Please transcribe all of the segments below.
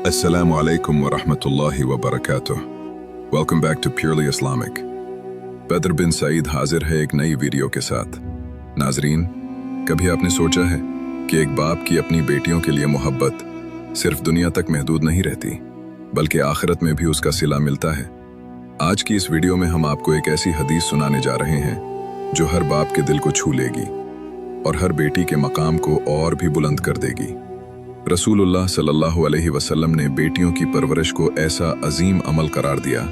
Assalamu alaikum wa rahmatullahi wa barakatuh. Welcome back to Purely Islamic. बदर बिन सईद हाजिर है एक नई वीडियो के साथ। नाजरीन, कभी आपने सोचा है कि एक बाप की अपनी बेटियों के लिए मोहब्बत सिर्फ दुनिया तक महदूद नहीं रहती, बल्कि आखिरत में भी उसका सिला मिलता है। आज की इस वीडियो में हम आपको एक ऐसी हदीस सुनाने जा रहे हैं जो हर बाप के दिल को छू लेगी और हर बेटी के मकाम को और भी बुलंद कर देगी। रसूलुल्लाह सल्लल्लाहु अलैहि वसल्लम ने बेटियों की परवरिश को ऐसा अजीम अमल करार दिया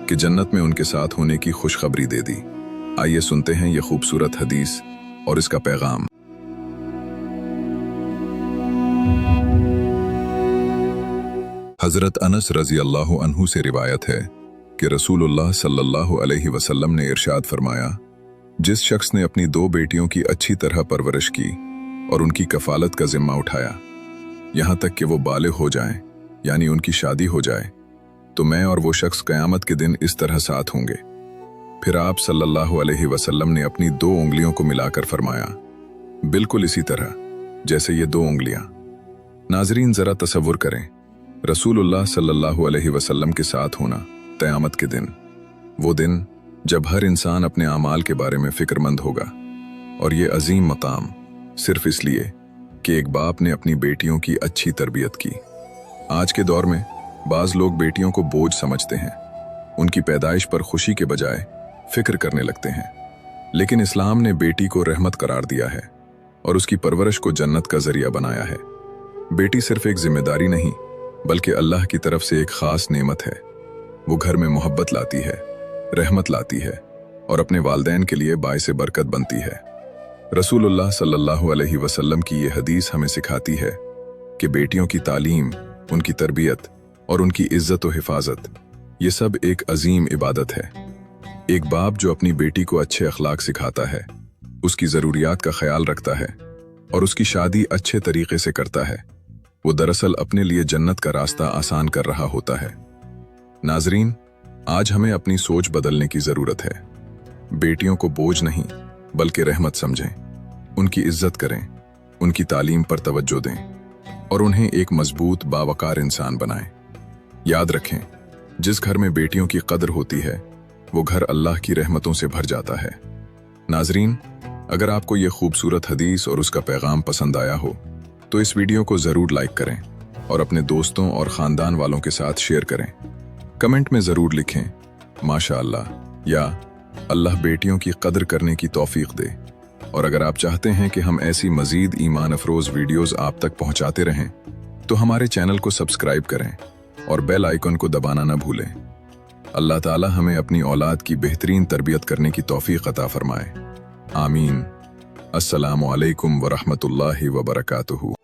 कि जन्नत में उनके साथ होने की खुशखबरी दे दी। आइए सुनते हैं ये खूबसूरत हदीस और इसका पैगाम। हजरत अनस रजी अल्लाह अन्हु से रिवायत है कि रसूलुल्लाह सल्लल्लाहु अलैहि वसल्लम ने इरशाद फरमाया, जिस शख्स ने अपनी दो बेटियों की अच्छी तरह परवरिश की और उनकी कफालत का जिम्मा उठाया यहाँ तक कि वो बालिग हो जाएं, यानी उनकी शादी हो जाए, तो मैं और वो शख्स क़यामत के दिन इस तरह साथ होंगे। फिर आप सल्लल्लाहु अलैहि वसल्लम ने अपनी दो उंगलियों को मिलाकर फरमाया, बिल्कुल इसी तरह जैसे ये दो उंगलियां। नाजरीन, ज़रा तसव्वुर करें, रसूलुल्लाह सल्लल्लाहु अलैहि वसल्लम के साथ होना क़यामत के दिन, वो दिन जब हर इंसान अपने आमाल के बारे में फ़िक्रमंद होगा। और ये अजीम मकाम सिर्फ इसलिए कि एक बाप ने अपनी बेटियों की अच्छी तरबियत की। आज के दौर में बाज़ लोग बेटियों को बोझ समझते हैं, उनकी पैदाइश पर खुशी के बजाय फिक्र करने लगते हैं। लेकिन इस्लाम ने बेटी को रहमत करार दिया है और उसकी परवरिश को जन्नत का जरिया बनाया है। बेटी सिर्फ एक जिम्मेदारी नहीं, बल्कि अल्लाह की तरफ से एक खास नेमत है। वो घर में मोहब्बत लाती है, रहमत लाती है और अपने वालिदैन के लिए बाइसे बरकत बनती है। रसूलुल्लाह सल्लल्लाहु अलैहि वसल्लम की ये हदीस हमें सिखाती है कि बेटियों की तालीम, उनकी तरबियत और उनकी इज्जत व हिफाजत, ये सब एक अजीम इबादत है। एक बाप जो अपनी बेटी को अच्छे अखलाक सिखाता है, उसकी ज़रूरियात का ख्याल रखता है और उसकी शादी अच्छे तरीके से करता है, वो दरअसल अपने लिए जन्नत का रास्ता आसान कर रहा होता है। नाजरीन, आज हमें अपनी सोच बदलने की ज़रूरत है। बेटियों को बोझ नहीं बल्कि रहमत समझें, उनकी इज्जत करें, उनकी तालीम पर तवज्जो दें और उन्हें एक मजबूत बावकार इंसान बनाएं। याद रखें, जिस घर में बेटियों की कदर होती है वो घर अल्लाह की रहमतों से भर जाता है। नाजरीन, अगर आपको ये खूबसूरत हदीस और उसका पैगाम पसंद आया हो तो इस वीडियो को ज़रूर लाइक करें और अपने दोस्तों और ख़ानदान वालों के साथ शेयर करें। कमेंट में ज़रूर लिखें माशा अल्लाह या अल्लाह बेटियों की कदर करने की तौफीक दे। और अगर आप चाहते हैं कि हम ऐसी मज़ीद ईमान अफरोज़ वीडियोज़ आप तक पहुँचाते रहें तो हमारे चैनल को सब्सक्राइब करें और बेल आइकन को दबाना न भूलें। अल्लाह ताला हमें अपनी औलाद की बेहतरीन तरबियत करने की तौफीक अता फरमाए। आमीन। अस्सलामु अलैकुम व रहमतुल्लाहि व बरकातुहू।